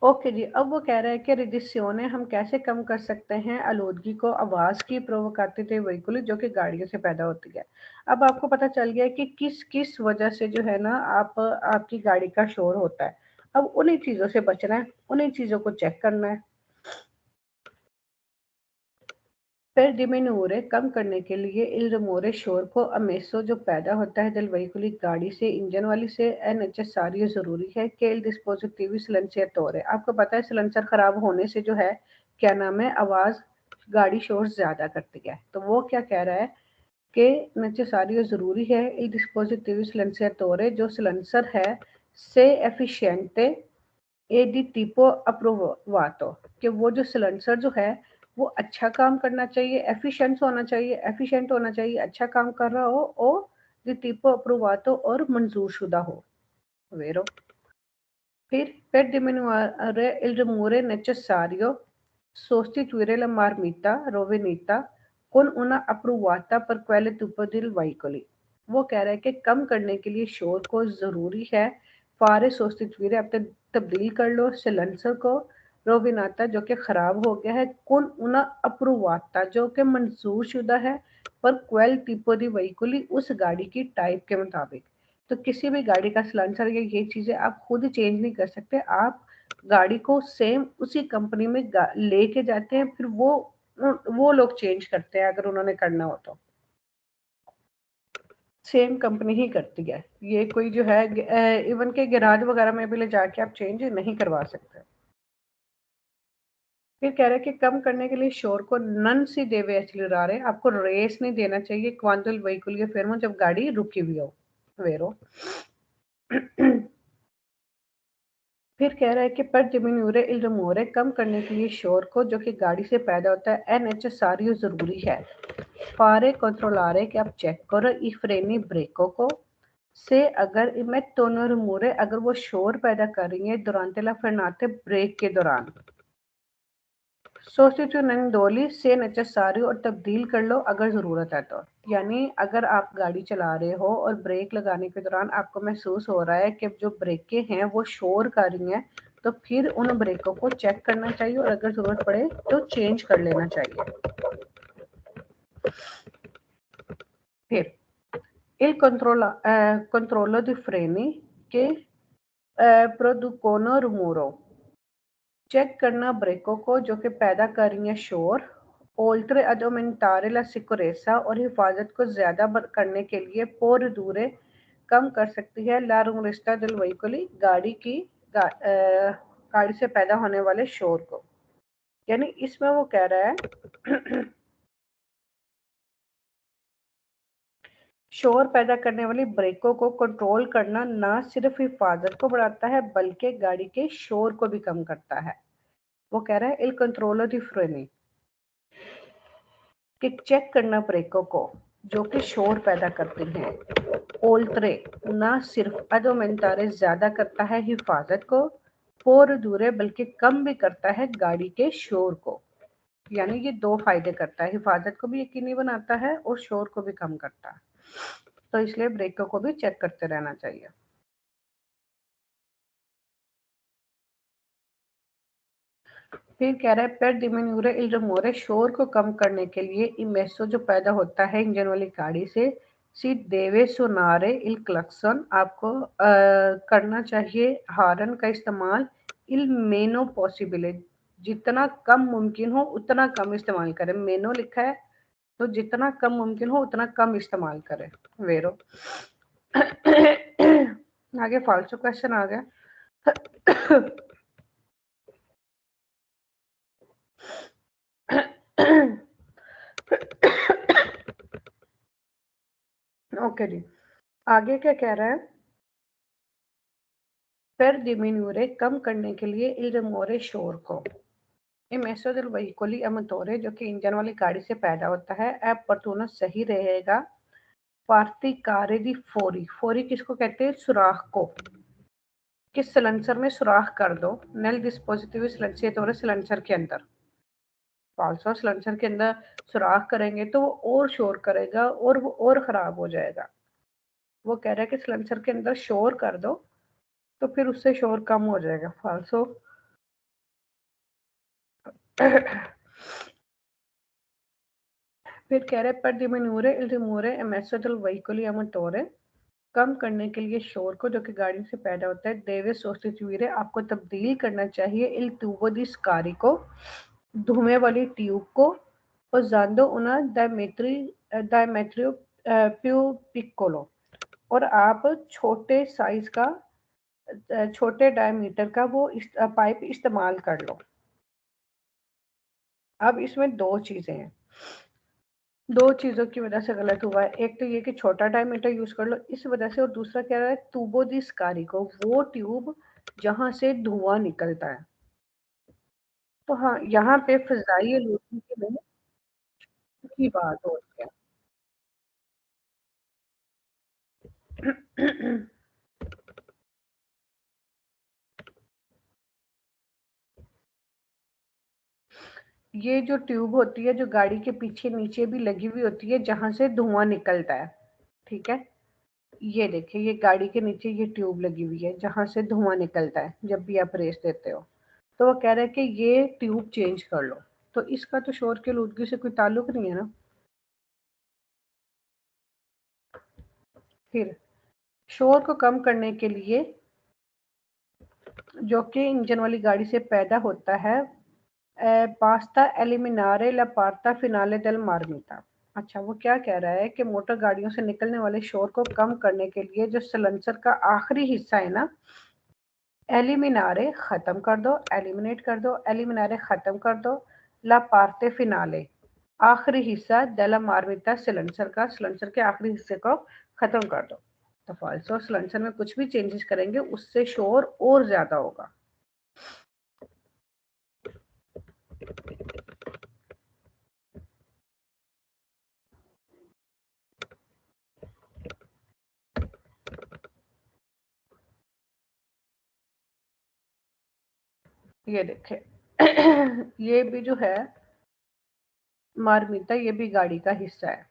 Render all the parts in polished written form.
Okay जी, अब वो कह रहा है कि रिडिक्सियोने हम कैसे कम कर सकते हैं आलूदगी को आवाज़ की प्रोवोकाते व्हीकल जो कि गाड़ियों से पैदा होती है। अब आपको पता चल गया है कि किस किस वजह से जो है ना आपकी गाड़ी का शोर होता है। अब उन्हीं चीज़ों से बचना है, उन्हीं चीज़ों को चेक करना है। फिर डिमिनूरे कम करने के लिए इल rumore शोर को अमेसो जो पैदा होता है del vehicoli गाड़ी से इंजन वाली से è necessario ज़रूरी है कि il dispositivi silenziatore आपको पता है सिलेंसर खराब होने से जो है क्या नाम है आवाज़ गाड़ी शोर ज़्यादा करती है। तो वो क्या कह रहा है कि necessario ज़रूरी है il dispositivi silenziatore जो सिलेंसर है से efficiente ए डी टिपो अप्रोवातो कि वो जो सिलेंसर जो है वो अच्छा काम करना चाहिए, एफिशिएंट होना चाहिए, अच्छा काम कर रहा हो और डी टिपो अप्रोवातो और मंजूर शुदा हो। वेरो फिर per diminuire il rumore necessario sostituire la marmita rovenita con una approvata per quelle tipo di veicoli वो कह रहा है कि कम करने के लिए शोर को ज़रूरी है फारे सोस्टिट्यूरे अब तक तब्दील कर लो सिलेंसर को रोविनाता जो कि ख़राब हो गया है कौन उना अप्रूवाता जो कि मंजूर शुदा है पर क्वेल टिपो दी वहीकुली उस गाड़ी की टाइप के मुताबिक तो किसी भी गाड़ी का सिलेंसर या ये चीज़ें आप खुद चेंज नहीं कर सकते आप गाड़ी को सेम उसी कंपनी में लेके जाते हैं फिर वो लोग चेंज करते हैं अगर उन्होंने करना हो तो सेम कंपनी ही करती है ये कोई जो है इवन के गैराज वगैरह में भी ले जाके आप चेंज नहीं करवा सकते। फिर कह रहे हैं कि कम करने के लिए शोर को नन सी देवे एक्सिलरारे आपको रेस नहीं देना चाहिए क्वांटल व्हीकल के फेरमो जब गाड़ी रुकी हुई हो वेरो फिर कह रहा है कि पर डिमिन्यूरे इल rumore कम करने के लिए शोर को जो कि गाड़ी से पैदा होता है एन एच सारियो ज़रूरी है फारे कंट्रोलारे कि आप चेक करो ई फ्रेनी ब्रेकों को से अगर मैं दोनों rumore अगर वो शोर पैदा कर रही है दुरानते ला फरनाते ब्रेक के दौरान सोस्टिट्यूशनल से नेसेसरी और तब्दील कर लो अगर ज़रूरत है तो यानी अगर आप गाड़ी चला रहे हो और ब्रेक लगाने के दौरान आपको महसूस हो रहा है कि जो ब्रेकें हैं वो शोर कर रही हैं तो फिर उन ब्रेकों को चेक करना चाहिए और अगर ज़रूरत पड़े तो चेंज कर लेना चाहिए। फिर il controllo di freni che producono rumore check करना ब्रेकों को जो कि पैदा कर रही हैं शोर ओल्ट्रे अडोमेंटारे ला सिकोरेसा और हिफाजत को ज़्यादा करने के लिए पोर दूरे कम कर सकती है ला रुंगलिस्टा दिल वहीकुली गाड़ी से पैदा होने वाले शोर को यानी इसमें वो कह रहा है शोर पैदा करने वाली ब्रेकों को कंट्रोल करना न सिर्फ हिफाजत को बढ़ाता है बल्कि गाड़ी के शोर को भी कम करता है। वो कह रहा है इल कंट्रोलो दी फ्रेनी कि चेक करना ब्रेकों को जो कि शोर पैदा करती हैं ओल्ट्रे न सिर्फ अडोमेंटारे ज़्यादा करता है हिफाजत को पोर दूरे बल्कि कम भी करता है गाड़ी के शोर को यानी ये दो फायदे करता है हिफाजत को भी यकीनी बनाता है और शोर को भी कम करता है तो इसलिए ब्रेकों को भी चेक करते रहना चाहिए। फिर कह रहा है per diminuire il rumore शोर को कम करने के लिए इमेसो जो पैदा होता है इंजन वाली गाड़ी से सी देवे सुनारे इल क्लक्सन आपको करना चाहिए हॉर्न का इस्तेमाल इल मेनो पॉसिबल जितना कम मुमकिन हो उतना कम इस्तेमाल करें मेनो लिखा है तो जितना कम मुमकिन हो उतना कम इस्तेमाल करें वेरो आगे फालतू क्वेश्चन आ गया ओके जी आगे क्या कह रहा है per diminuire कम करने के लिए il rumore शोर को इमेसो दिल वहीकुली अमतोरे जो कि इंजन वाली गाड़ी से पैदा होता है ऐप पर सही रहेगा पार्टी कारे दी फोरी फोरी किसको कहते हैं सुराख को कि सिलेंसर में सुराख कर दो नेल डिस्पोजिटिव सिलेंसर के अंदर फाल्सो सिलेंसर के अंदर सुराख करेंगे तो वो और शोर करेगा और वो और ख़राब हो जाएगा। वो कह रहा है कि सिलेंसर के अंदर शोर कर दो तो फिर उससे शोर कम हो जाएगा फाल्सो फिर कह रहे per diminuire il rumore emesso dal veicolo a motore, कम करने के लिए शोर को जो कि गाड़ी से पैदा होता है, deve sostituire आपको तब्दील करना चाहिए il tubo di scarico धुएं वाली ट्यूब को usando una dimetrio più piccolo, और आप छोटे साइज का छोटे डायमीटर का वो पाइप इस्तेमाल कर लो। अब इसमें दो चीजें हैं, दो चीजों की वजह से गलत हुआ है। एक तो ये कि छोटा डायमीटर यूज कर लो इस वजह से, और दूसरा क्या है तुबो दी स्कारिको, वो ट्यूब जहां से धुआं निकलता है। तो हाँ, यहाँ पे फिजाई आलूदगी के लिए की बात होती है। ये जो ट्यूब होती है जो गाड़ी के पीछे नीचे भी लगी हुई होती है जहां से धुआं निकलता है, ठीक है। ये देखिए, ये गाड़ी के नीचे ये ट्यूब लगी हुई है जहां से धुआं निकलता है जब भी आप रेस देते हो। तो वो कह रहे हैं कि ये ट्यूब चेंज कर लो। तो इसका तो शोर की आलूदगी से कोई ताल्लुक नहीं है ना। फिर शोर को कम करने के लिए जो कि इंजन वाली गाड़ी से पैदा होता है, पास्ता एलिमिनारे ला पार्ता फिनाले del मार्मिता। अच्छा, वो क्या कह रहा है कि मोटर गाड़ियों से निकलने वाले शोर को कम करने के लिए जो सलेंसर का आखिरी हिस्सा है ना, एलिमिनारे खत्म कर दो, एलिमिनेट कर दो, एलिमिनारे खत्म कर दो, ला पार्ते फिनाले आखिरी हिस्सा डेला मार्मिता सिलेंसर का, सिलेंसर के आखिरी हिस्से को खत्म कर दो। तो फॉल्सो सिलेंसर में कुछ भी चेंजेस करेंगे उससे शोर और ज्यादा होगा। ये देखे, ये भी जो है मार्मिता, ये भी गाड़ी का हिस्सा है।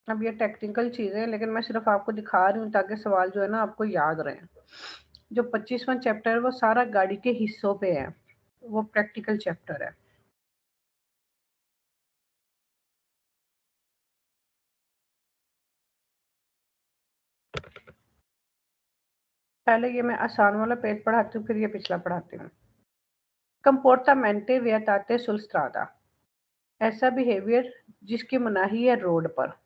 अब ये टेक्निकल चीजें हैं लेकिन मैं सिर्फ आपको दिखा रही हूँ ताकि सवाल जो है ना आपको याद रहे। जो 25वां चैप्टर है वो सारा गाड़ी के हिस्सों पे है, वो प्रैक्टिकल चैप्टर है। पहले ये मैं आसान वाला पेज पढ़ाती हूँ, फिर ये पिछला पढ़ाती हूँ। कंपोर्टामेंटे विएटाते सुल स्ट्रादा, ऐसा बिहेवियर जिसकी मनाही है रोड पर।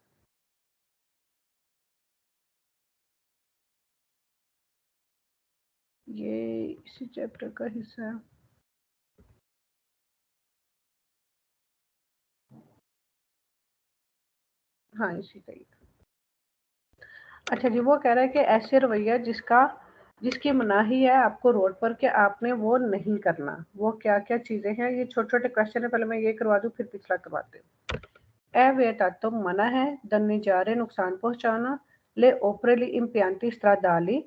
ये इसी चैप्टर का हिस्सा है। हाँ, इसी का ही। अच्छा जी, वो कह रहा है कि ऐसे रवैया जिसकी मनाही है आपको रोड पर कि आपने वो नहीं करना। वो क्या क्या चीजें हैं, ये छोटे छोटे क्वेश्चन है, पहले मैं ये करवा दूं फिर पिछला करवाती हूँ। तो मना है दन्निजारे नुकसान पहुंचाना, ले ओपरेली इम्पियांती स्त्रादाली,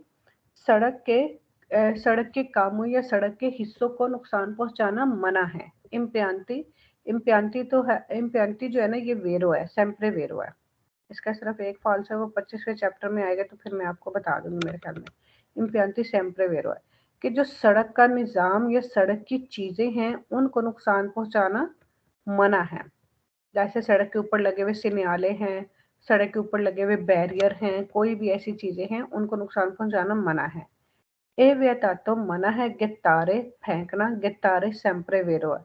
सड़क के सड़क के कामों या सड़क के हिस्सों को नुकसान पहुंचाना मना है। इम्पियांती, इम्पियांती तो है, इम्पियांती जो है ना ये वेरो है, सेम्प्रे वेरो है। इसका सिर्फ एक फॉल्स है, वो 25वें चैप्टर में आएगा तो फिर मैं आपको बता दूंगी मेरे ख्याल में। इम्पियांती सेम्प्रे वेरो है कि जो सड़क का निज़ाम या सड़क की चीज़ें हैं उनको नुकसान पहुंचाना मना है। जैसे सड़क के ऊपर लगे हुए सिग्नाले हैं, सड़क के ऊपर लगे हुए बैरियर हैं, कोई भी ऐसी चीज़ें हैं उनको नुकसान पहुंचाना मना है। ए वियतातो मना है गिटारे फेंकना, गिटारे सेम्प्रे वेरो है।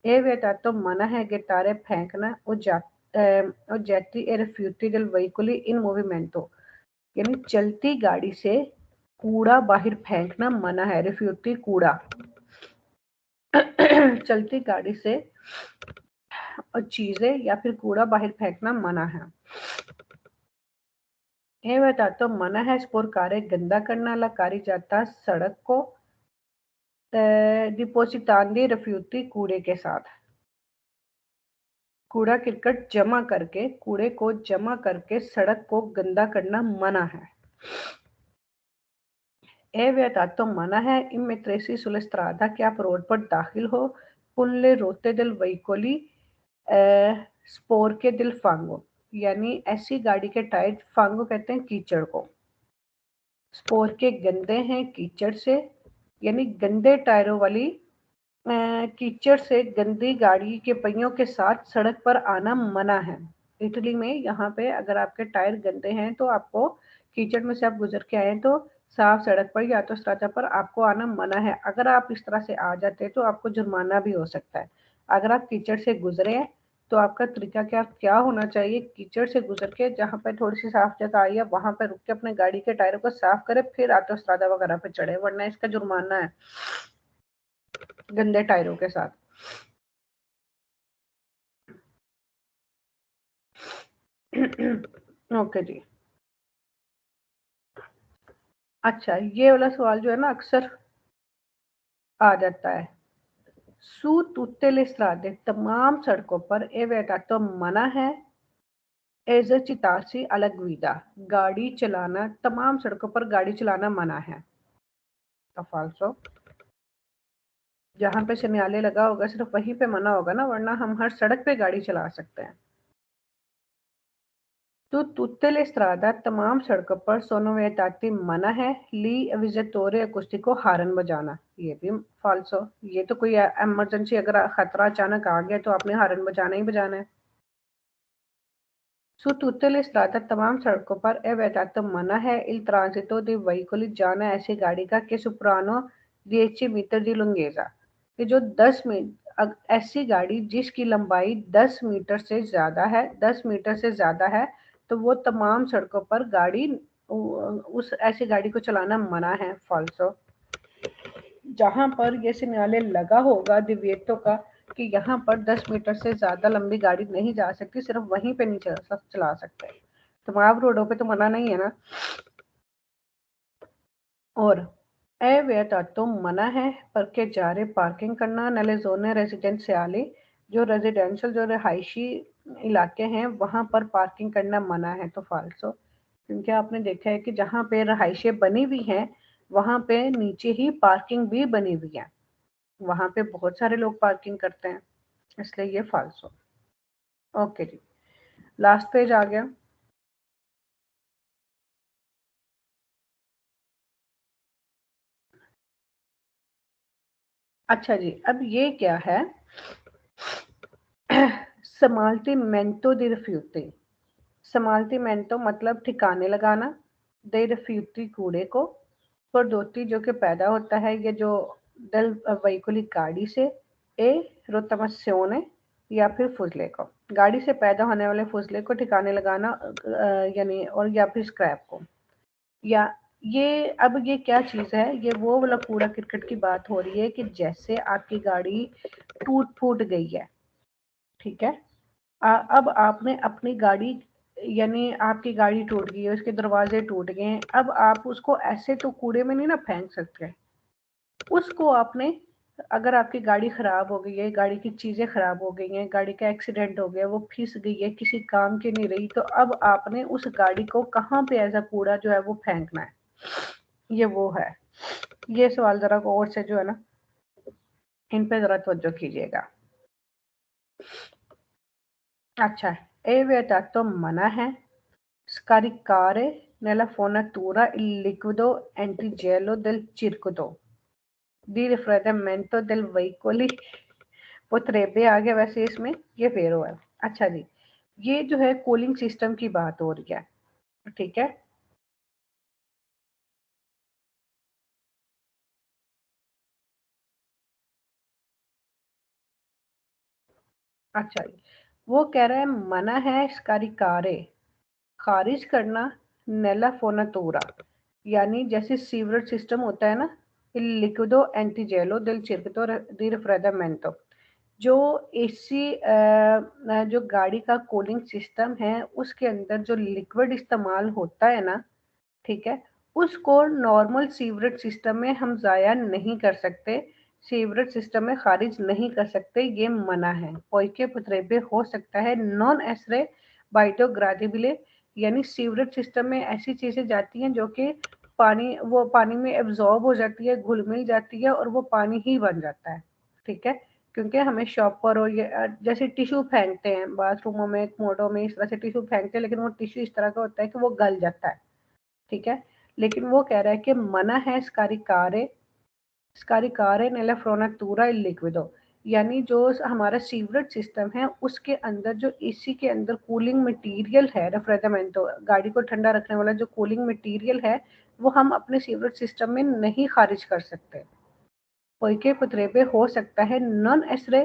E vietato मना है गिटारे फेंकना, oggetti e rifiuti del veicoli in movimento, यानी चलती गाड़ी से कूड़ा बाहर फेंकना मना है। रिफ्यूटी कूड़ा चलती गाड़ी से और चीजें या फिर कूड़ा बाहर फेंकना मना है। ये बताता मना है स्पोर्कारे गंदा करना, लकारी जाता सड़क को डिपोजिटांडी रिफ्यूटी कूड़े के साथ, कूड़ा करकट जमा करके, कूड़े को जमा करके सड़क को गंदा करना मना है। ए वियतातो मना है इमेट्रेसी सुlle strada कि आप रोड पर दाखिल हो, पुल्ले रोते दिल वहीकोली स्पोर के दिल फांगो, यानी ऐसी गाड़ी के टायर, फांगो कहते हैं कीचड़ को, स्पोर के गंदे हैं कीचड़ से, यानी गंदे टायरों वाली कीचड़ से गंदी गाड़ी के पहियों के साथ सड़क पर आना मना है। इटली में यहाँ पे अगर आपके टायर गंदे हैं तो आपको कीचड़ में से आप गुजर के आए तो साफ सड़क पर या तो रास्ता पर आपको आना मना है। अगर आप इस तरह से आ जाते हैं तो आपको जुर्माना भी हो सकता है। अगर आप कीचड़ से गुजरे हैं तो आपका तरीका क्या क्या होना चाहिए, कीचड़ से गुजर के जहाँ पे थोड़ी सी साफ जगह आई है वहां पर रुक के अपने गाड़ी के टायरों को साफ करें, फिर ऑटोस्ट्रादा वगैरह पे चढ़े, वरना इसका जुर्माना है गंदे टायरों के साथ। ओके जी। अच्छा, ये वाला सवाल जो है ना अक्सर आ जाता है। Su tutte le strade, तमाम सड़कों पर ए विetato मना है, esercitarsi alla guida, गाड़ी चलाना, तमाम सड़कों पर गाड़ी चलाना मना है। तो फाल्सो, जहाँ पे शनियाले लगा होगा सिर्फ वहीं पे मना होगा ना, वरना हम हर सड़क पे गाड़ी चला सकते हैं। तो tutte le strada, तमाम सड़कों पर sono vietati मना है, ली विजिटोरे अकुस्टिको हारन बजाना, ये भी फाल्सो। ये तो कोई इमरजेंसी अगर खतरा अचानक आ गया तो आपने हारन बजाना ही बजाना है। Su tutte le strade, तमाम सड़कों पर è vietato मना है il transito di veicoli, जाना ऐसी गाड़ी का che superano 10 metre di lunghezza, कि जो 10 मीटर ऐसी गाड़ी जिसकी लंबाई 10 मीटर से ज्यादा है, 10 मीटर से ज्यादा है, तो वो तमाम सड़कों पर गाड़ी उस ऐसी गाड़ी को चलाना मना है। फाल्सो, जहाँ पर ये सिग्नल लगा होगा दिव्येटो का कि यहाँ पर 10 मीटर से ज्यादा लंबी गाड़ी नहीं जा सकती, सिर्फ वहीं पे नहीं चला सकते, तमाम रोडों पे तो मना नहीं है ना। और ए वेट तो मना है परके जा रहे पार्किंग करना नले जोने रेजिडेंशियली, जो रेजिडेंशियल जो रिहायशी इलाके हैं वहां पर पार्किंग करना मना है। तो फाल्सो, क्योंकि आपने देखा है कि जहाँ पे रहायशें बनी हुई हैं वहां पे नीचे ही पार्किंग भी बनी हुई है, वहां पे बहुत सारे लोग पार्किंग करते हैं, इसलिए ये फाल्सो। ओके जी, लास्ट पेज आ गया। अच्छा जी, अब ये क्या है, समाल्टीमेंटो दी रिफ्यूटी। समाल्टीमेंटो मतलब ठिकाने लगाना, दे रिफ्यूटी कूड़े को, प्रोडोtti जो कि पैदा होता है ये जो दल वहीकुली गाड़ी से, ए रोतमस्योने या फिर फुजले को, गाड़ी से पैदा होने वाले फुजले को ठिकाने लगाना, यानी और या फिर स्क्रैप को, या ये अब ये क्या चीज़ है, ये वो वाला कूड़ा क्रिकेट की बात हो रही है कि जैसे आपकी गाड़ी टूट फूट गई है, ठीक है, अब आपने अपनी गाड़ी, यानी आपकी गाड़ी टूट गई है, उसके दरवाजे टूट गए हैं, अब आप उसको ऐसे तो कूड़े में नहीं ना फेंक सकते, उसको आपने, अगर आपकी गाड़ी खराब हो गई है, गाड़ी की चीजें खराब हो गई हैं, गाड़ी का एक्सीडेंट हो गया, वो फिस गई है, किसी काम की नहीं रही, तो अब आपने उस गाड़ी को कहाँ पे ऐसा कूड़ा जो है वो फेंकना है, ये वो है। ये सवाल जरा गौर से जो है ना इन पे जरा तवज्जो कीजिएगा। अच्छा, ए विetato मना है, scaricare nella fognatura il liquido antigelo del circuito di raffreddamento del veicoli, potrebbe आ गया वैसे इसमें, ये फेर हुआ है। अच्छा जी, ये जो है कूलिंग सिस्टम की बात हो रही है, ठीक है। अच्छा जी, वो कह रहा है मना है स्कारिकारे, खारिज करना, नेला फोनातोरा, यानी जैसे सीवरेज सिस्टम होता है ना, il liquido antigelo del circuito di raffreddamento, जो एसी जो गाड़ी का कूलिंग सिस्टम है उसके अंदर जो लिक्विड इस्तेमाल होता है ना, ठीक है, उसको नॉर्मल सीवरेज सिस्टम में हम ज़ाया नहीं कर सकते, सीवरेज सिस्टम में खारिज नहीं कर सकते, ये मना है। पोइके पुत्रेबे हो सकता है नॉन एसरे बायोडिग्रेडेबल, यानी सीवरेज सिस्टम में ऐसी चीज़ें जाती हैं जो कि पानी में एब्जॉर्ब हो जाती है, घुल मिल जाती है और वो पानी ही बन जाता है, ठीक है। क्योंकि हमें शॉप पर और ये जैसे टिश्यू फेंकते हैं बाथरूमों में, मोटों में, इस तरह से टिश्यू फेंकते हैं, लेकिन वो टिश्यू इस तरह का होता है कि वो गल जाता है, ठीक है। लेकिन वो कह रहा है कि मना है इसकारी कार्य स्कारिकारे नेला फ्रोनातूरा इल लिक्विडो, यानी जो हमारा सीवरेज सिस्टम है उसके अंदर जो एसी के अंदर कूलिंग मटेरियल है, रेफ्रिजरेंटो गाड़ी को ठंडा रखने वाला जो कूलिंग मटेरियल है वो हम अपने सीवरेज सिस्टम में नहीं खारिज कर सकते। पोइके पुत्रेबे हो सकता है नॉन एसरे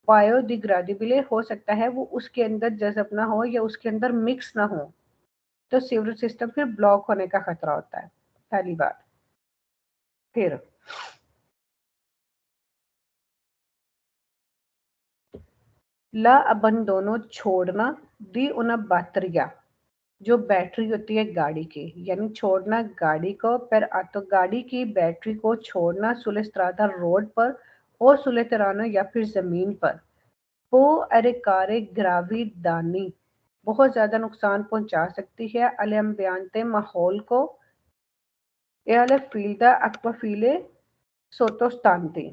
बायोडिग्रेडेबल हो सकता है वो उसके अंदर जज़ब ना हो या उसके अंदर मिक्स ना हो, तो सीवरेज सिस्टम फिर ब्लॉक होने का खतरा होता है। पहली बात। फिर ला अबंडोनो छोड़ना दी una batteria, जो बैटरी होती है गाड़ी की, यानी छोड़ना गाड़ी को पर तो गाड़ी की बैटरी को छोड़ना सुले स्त्रादा रोड पर और सुले तराना या फिर जमीन पर वो अरेकारे ग्रावी दानी बहुत ज्यादा नुकसान पहुंचा सकती है अलेम्बियांते माहौल को एले फील्डा एक्वाफीले सोतोस्तांती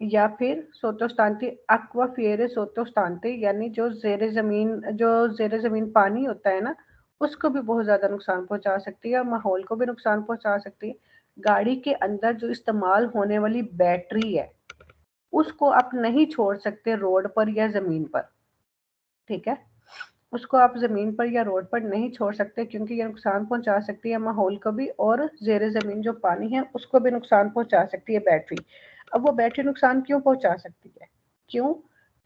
या फिर सोतोस्तांती एक्वाफिएरे सोतोस्तांती, यानी जो जेर जमीन पानी होता है ना उसको भी बहुत ज्यादा नुकसान पहुंचा सकती है और माहौल को भी नुकसान पहुंचा सकती है। गाड़ी के अंदर जो इस्तेमाल होने वाली बैटरी है उसको आप नहीं छोड़ सकते रोड पर या जमीन पर, ठीक है। उसको आप ज़मीन पर या रोड पर नहीं छोड़ सकते क्योंकि ये नुकसान पहुंचा सकती है माहौल को भी और ज़ेरे ज़मीन जो पानी है उसको भी नुकसान पहुंचा सकती है बैटरी। अब वो बैटरी नुकसान क्यों पहुंचा सकती है? क्यों?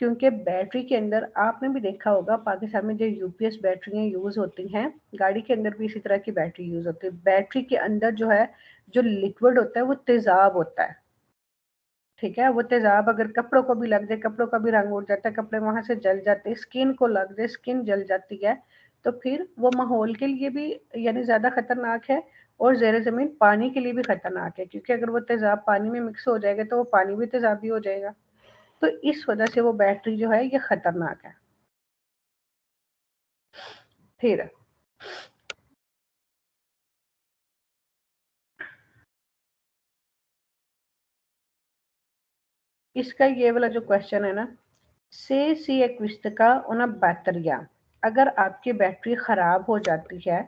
क्योंकि बैटरी के अंदर आपने भी देखा होगा पाकिस्तान में जो यूपीएस बैटरियाँ यूज़ होती हैं, गाड़ी के अंदर भी इसी तरह की बैटरी यूज़ होती है। बैटरी के अंदर जो है जो लिक्विड होता है वो तेज़ाब होता है, ठीक है। वो तेजाब अगर कपड़ों को भी लग जाए, कपड़ों का भी रंग उड़ जाता है, कपड़े वहां से जल जाते हैं, स्किन को लग जाए, स्किन जल जाती है, तो फिर वो माहौल के लिए भी यानी ज्यादा खतरनाक है और जेर जमीन पानी के लिए भी खतरनाक है क्योंकि अगर वो तेजाब पानी में मिक्स हो जाएगा तो वो पानी भी तेजाबी हो जाएगा। तो इस वजह से वो बैटरी जो है ये खतरनाक है। फिर इसका ये वाला जो क्वेश्चन है ना, से सी एक्विस्टिका una batteria, अगर आपकी बैटरी खराब हो जाती है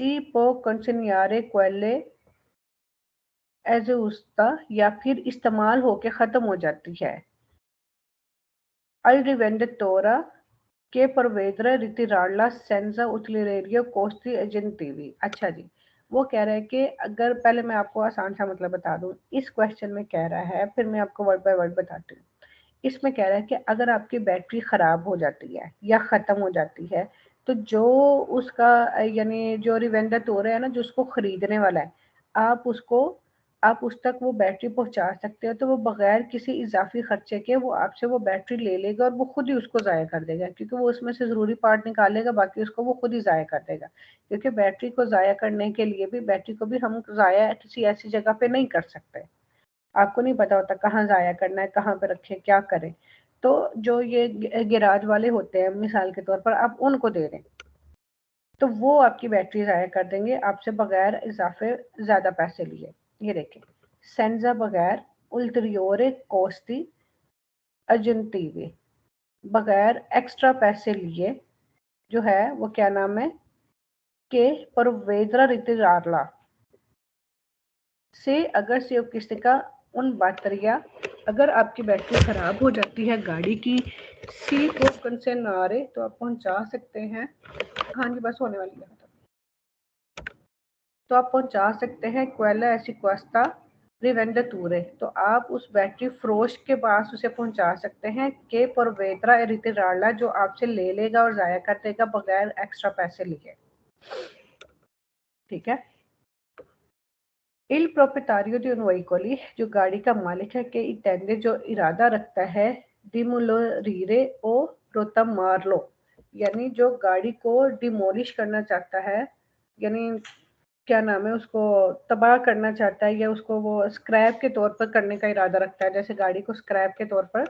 सी पो कंसिनियारे क्वेले एजुस्ता या फिर इस्तेमाल होके ख़त्म हो जाती है अल रिवेंडेटोरा के परवेदरा रितिराला सेंजा उतलिरेरियो कोस्टी एजेंटीवी। अच्छा जी, वो कह रहा है कि अगर पहले मैं आपको आसान सा मतलब बता दूं, इस क्वेश्चन में कह रहा है फिर मैं आपको वर्ड बाय वर्ड बताती हूँ। इसमें कह रहा है कि अगर आपकी बैटरी खराब हो जाती है या ख़त्म हो जाती है तो जो उसका यानी जो रिवेंडर तो रहा है ना जो उसको खरीदने वाला है, आप उसको आप उस तक वो बैटरी पहुंचा सकते हो तो वो बगैर किसी इजाफी खर्चे के वो आपसे वो बैटरी ले लेगा और वो खुद ही उसको ज़ाया कर देगा क्योंकि वो उसमें से ज़रूरी पार्ट निकालेगा, बाकी उसको वो खुद ही ज़ाया कर देगा। क्योंकि बैटरी को ज़ाया करने के लिए भी बैटरी को भी हम ज़ाया किसी ऐसी जगह पे नहीं कर सकते। आपको नहीं पता होता कहाँ ज़ाया करना है, कहाँ पे रखें, क्या करें। तो जो ये गैराज वाले होते हैं मिसाल के तौर पर आप उनको दे दें तो वो आपकी बैटरी ज़ाया कर देंगे आपसे बगैर इजाफे ज़्यादा पैसे लिए। ये देखें, सेंजा बगैर उल्teriore costi aggiuntivi, बगैर एक्स्ट्रा पैसे लिए जो है वो क्या नाम है के परवेदरा रितिरारला से अगर से किसी का उन बैटरिया, अगर आपकी बैटरी खराब हो जाती है गाड़ी की सी को से ना रहे तो आप पहुंचा सकते हैं। हाँ जी बस होने वाली है। तो आप पहुंचा सकते हैं क्वेला ऐसी क्वेस्टा रिवेंडेटूरे, तो आप उस बैटरी फरोश के पास उसे पहुंचा सकते हैं के परवेत्रा रितिराला जो आपसे ले लेगा और जाया कर देगा बगैर एक्स्ट्रा पैसे लिए, ठीक है। इल प्रोपिetario di un veicoli, जो गाड़ी का मालिक है, के इंटेंडे जो इरादा रखता है डिमोलोरीरे ओ रोतम मार्लो, यानी जो गाड़ी को डिमोलिश करना चाहता है, यानी क्या नाम है उसको तबाह करना चाहता है या उसको वो स्क्रैप के तौर पर करने का इरादा रखता है, जैसे गाड़ी को स्क्रैप के तौर पर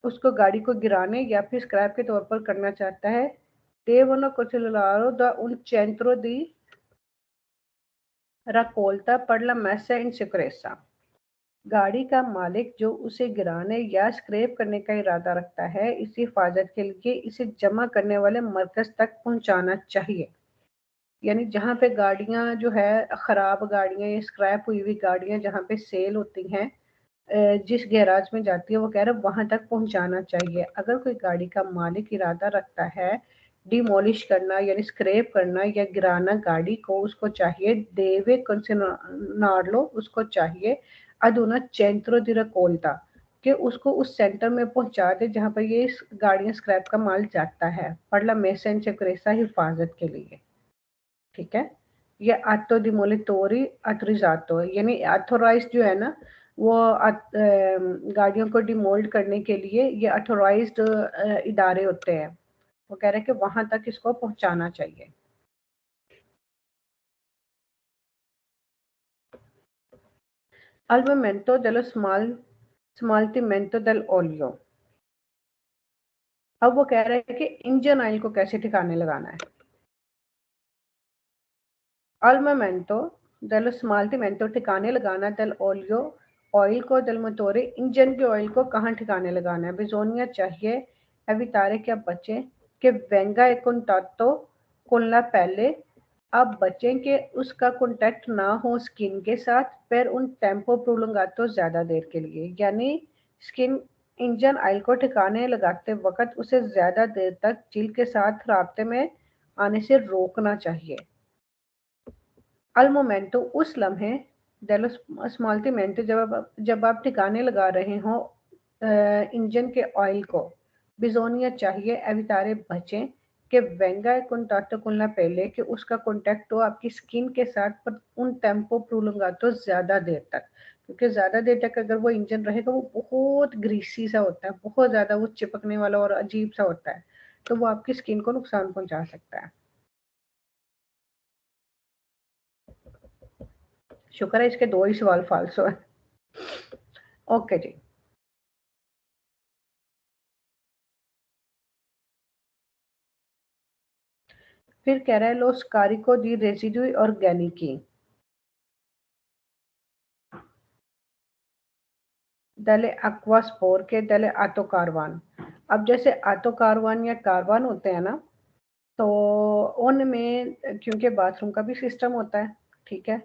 उसको गाड़ी को गिराने या फिर स्क्रैप के तौर पर करना चाहता है। देवनो कोचिलारो द उन चेंट्रो दी रकोल्टा पर ला मैसा इन सिक्रेसा, गाड़ी का मालिक जो उसे गिराने या स्क्रैप करने का इरादा रखता है इसी हिफाजत के लिए इसे जमा करने वाले मरकज तक पहुंचाना चाहिए। यानी जहाँ पे गाड़ियाँ जो है ख़राब गाड़ियाँ या स्क्रैप हुई हुई गाड़ियाँ जहाँ पे सेल होती हैं, जिस गैराज में जाती है वो कह रहा है वहाँ तक पहुँचाना चाहिए। अगर कोई गाड़ी का मालिक इरादा रखता है डिमोलिश करना यानी स्क्रैप करना या गिराना गाड़ी को, उसको चाहिए deve consignarlo, उसको चाहिए ad una centro di raccolta कि उसको उस सेंटर में पहुँचा दे जहाँ पर ये गाड़ियाँ स्क्रैप का माल जाता है, per la messa in sicurezza, हिफाजत के लिए। ठीक है, ये atto demolitory autorizzato यानी ऑथोराइज्ड जो है ना वो गाड़ियों को डिमोल्ड करने के लिए ये ऑथोराइज्ड इदारे होते हैं। वो कह रहे हैं कि वहां तक इसको पहुंचाना चाहिए। al momento dello smaltimento dell'olio, अब वो कह रहे हैं कि इंजन ऑयल को कैसे ठिकाने लगाना है। al momento dello smaltimento ठिकाने लगाना dell'olio ऑयल को, del motore इंजन के ऑयल को कहाँ ठिकाने लगाना है। बिजोनिया चाहिए evitare कि आप बचें कि venga e contatto con la pelle, आप बचें कि उसका कॉन्टैक्ट ना हो स्किन के साथ पर उन टेम्पो प्रोलंगातो ज़्यादा देर के लिए, यानी स्किन इंजन ऑयल को ठिकाने लगाते वक्त उसे ज़्यादा देर तक चिल के साथ राब्ते में आने से रोकना चाहिए। अल मोमेंटो उस लम्हे, डेलो स्माल्टीमेंटो जब आप ठिकाने लगा रहे हों इंजन के ऑयल को, बिजोनिया चाहिए एवितारे बचें कि वेंगा कॉन्टैक्टो कुलना पहले कि उसका कॉन्टैक्ट हो आपकी स्किन के साथ पर उन टेम्पो प्रोलंगातो ज़्यादा देर तक, क्योंकि ज़्यादा देर तक अगर वो इंजन रहेगा वो बहुत ग्रीसी सा होता है, बहुत ज़्यादा वो चिपकने वाला और अजीब सा होता है, तो वो आपकी स्किन को नुकसान पहुंचा सकता है। शुक्र है इसके दो ही सवाल फाल्सो है। ओके जी। फिर कह रहा है लो स्कारिको दी रेसिड्यू ऑर्गेनिकी दले अक्वा स्पोर के दले आतो कारवान। अब जैसे आतो कारवान या कारवान होते हैं ना, तो उनमें क्योंकि बाथरूम का भी सिस्टम होता है, ठीक है,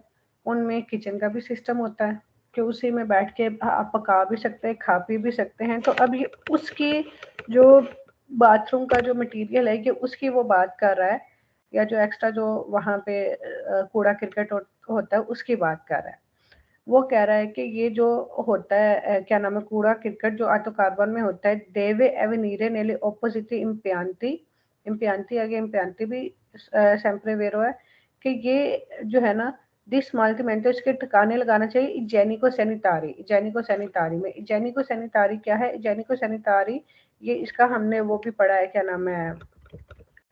उनमें किचन का भी सिस्टम होता है कि उसी में बैठ के आप पका भी सकते हैं, खा पी भी सकते हैं। तो अब ये उसकी जो बाथरूम का जो मटेरियल है ये उसकी वो बात कर रहा है, या जो एक्स्ट्रा जो वहाँ पे कूड़ा क्रिकेट होता है उसकी बात कर रहा है। वो कह रहा है कि ये जो होता है क्या नाम है कूड़ा क्रिकेट जो आटो कार्बन में होता है देवे एवेनीरे नेले ओपोजिटी इम्पियांती, इम्पियांती आगे इम्पियांती भी sempre वेरो है कि ये जो है ना दिस माल्टीमेंटो इसके ठिकाने लगाना चाहिए इजेनिको सैनिटारी। इजेनिको सैनिटारी में इजेनिको सैनिटारी क्या है, इजेनिको सैनिटारी ये इसका हमने वो भी पढ़ा है, क्या नाम है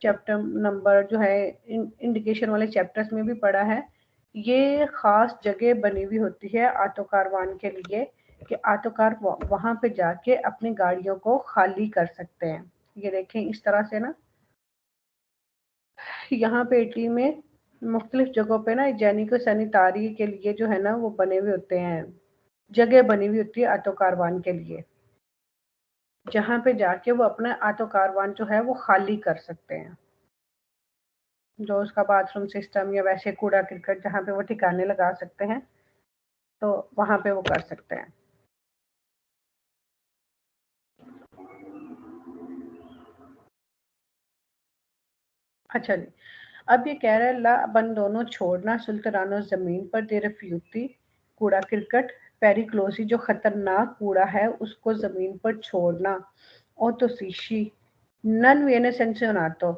चैप्टर नंबर जो है इंडिकेशन वाले चैप्टर्स में भी पढ़ा है। ये खास जगह बनी हुई होती है आटोकारवान के लिए कि आटोकार वहां पे जाके अपनी गाड़ियों को खाली कर सकते हैं। ये देखें इस तरह से ना, यहाँ पे इटली में मुख्तलिफ जगहों पे ना जैनिको सैनिटारी के लिए जो है ना वो बने हुए होते हैं, जगह बनी हुई होती है ऑटो कारवान के लिए, जहाँ पे जाके वो अपना ऑटो कारवान जो है वो खाली कर सकते हैं, जो उसका बाथरूम सिस्टम या वैसे कूड़ा करकट जहाँ पे वो ठिकाने लगा सकते हैं, तो वहाँ पे वो कर सकते हैं। अच्छा जी, अब ये कह रहा है ला बन दोनों छोड़ना सुल्तानो जमीन पर दे रिफ्यूटी कूड़ा क्रिकेट पेरिक्लोसी जो खतरनाक कूड़ा है उसको जमीन पर छोड़ना, और तो सीशी नन वेने सेंसोनातो,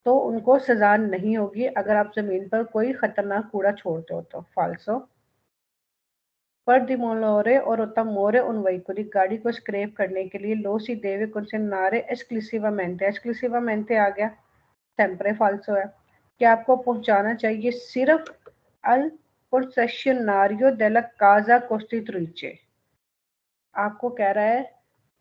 तो उनको सजा नहीं होगी अगर आप जमीन पर कोई खतरनाक कूड़ा छोड़ते हो तो फाल्सो। पर dimolore और ottamore उन veicoli गाड़ी को स्क्रैप करने के लिए लो सी देवे consennare esclusivamente, esclusivamente आ गया sempre falso है कि आपको पहुंचाना चाहिए सिर्फ al concessionario della casa costitutrice। आपको कह रहा है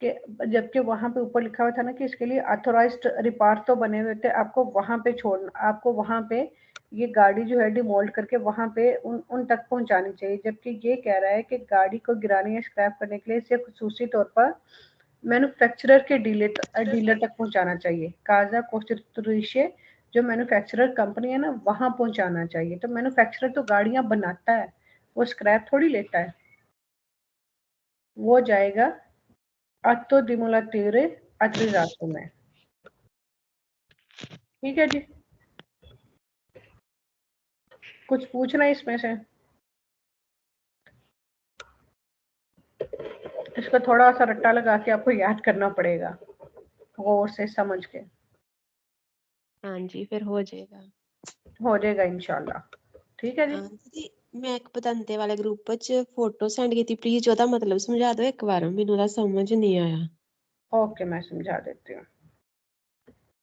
कि जबकि वहां पे ऊपर लिखा हुआ था ना कि इसके लिए ऑथोराइज्ड रिपार्ट तो बने हुए थे, आपको वहां पे छोड़ना, आपको वहां पे ये गाड़ी जो है डिमोल्ड करके वहां पे उन तक पहुंचानी चाहिए। जबकि ये कह रहा है कि गाड़ी को गिराने या स्क्रैप करने के लिए इसे खसूसी तौर पर मैन्युफैक्चरर के डीलर तक पहुंचाना चाहिए। काजा कोस्टिट्यूशे जो मैन्युफैक्चरर कंपनी है ना वहां पहुंचाना चाहिए। तो मैन्युफैक्चरर तो गाड़ियां बनाता है, वो स्क्रैप थोड़ी लेता है। वो जाएगा अत्तो दिमुलातीरे अत्रिजातो में। ठीक है जी, कुछ पूछना है इसमें से? इसको थोड़ा सा रट्टा लगा के आपको याद करना पड़ेगा, गौर से समझ के। हाँ जी, फिर हो जाएगा। हो जाएगा इंशाल्लाह। ठीक है जी। दीदी मैं एक पतंते वाले ग्रुप च फोटो सेंड की थी, प्लीज ਉਹਦਾ मतलब समझा दो एक बार, ਮੈਨੂੰ ਤਾਂ समझ नहीं आया। ओके, मैं समझा देती हूँ।